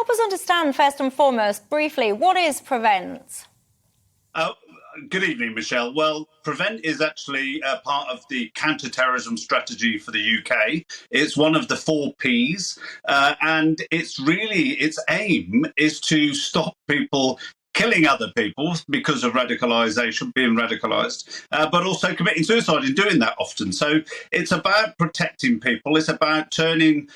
help us understand, first and foremost, briefly, what is Prevent? Good evening, Michelle. Well, Prevent is actually part of the counter-terrorism strategy for the UK. It's one of the 4 Ps, and its aim is to stop people killing other people because of radicalisation, being radicalised, but also committing suicide in doing that often. So it's about protecting people. It's about turning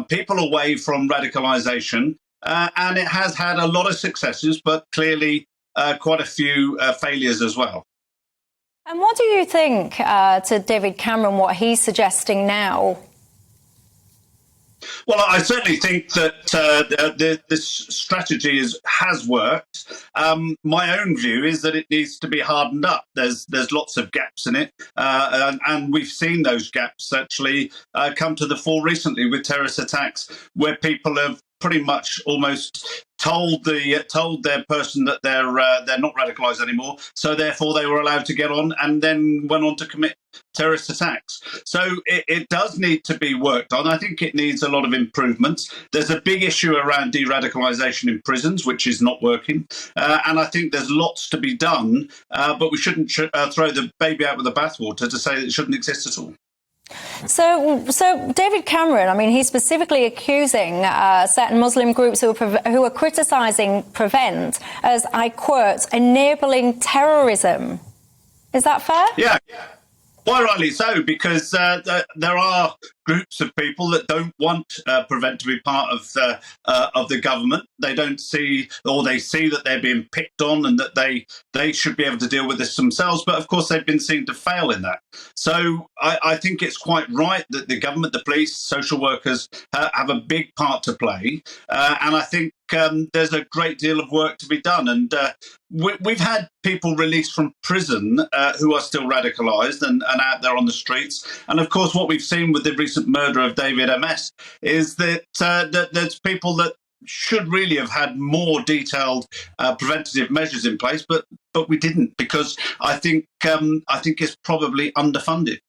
people away from radicalisation, and it has had a lot of successes, but clearly quite a few failures as well. And what do you think to David Cameron, what he's suggesting now? Well, I certainly think that this strategy has worked. My own view is that it needs to be hardened up. There's lots of gaps in it, and we've seen those gaps actually come to the fore recently with terrorist attacks, where people have pretty much almost told their person that they're not radicalised anymore, so therefore they were allowed to get on and then went on to commit terrorist attacks. So it does need to be worked on. I think it needs a lot of improvements. There's a big issue around de-radicalisation in prisons, which is not working, and I think there's lots to be done, but we shouldn't throw the baby out with the bathwater to say that it shouldn't exist at all. So David Cameron, I mean, he's specifically accusing certain Muslim groups who are criticising Prevent as, I quote, enabling terrorism. Is that fair? Yeah. Quite rightly so, because there are groups of people that don't want Prevent to be part of the government. They don't see, or they see that they're being picked on and that they should be able to deal with this themselves. But of course, they've been seen to fail in that. So I think it's quite right that the government, the police, social workers have a big part to play. And I think there's a great deal of work to be done. And we've had people released from prison who are still radicalised and out there on the streets. And of course, what we've seen with the recent murder of David MS is that there's people that should really have had more detailed preventative measures in place, but we didn't, because I think it's probably underfunded.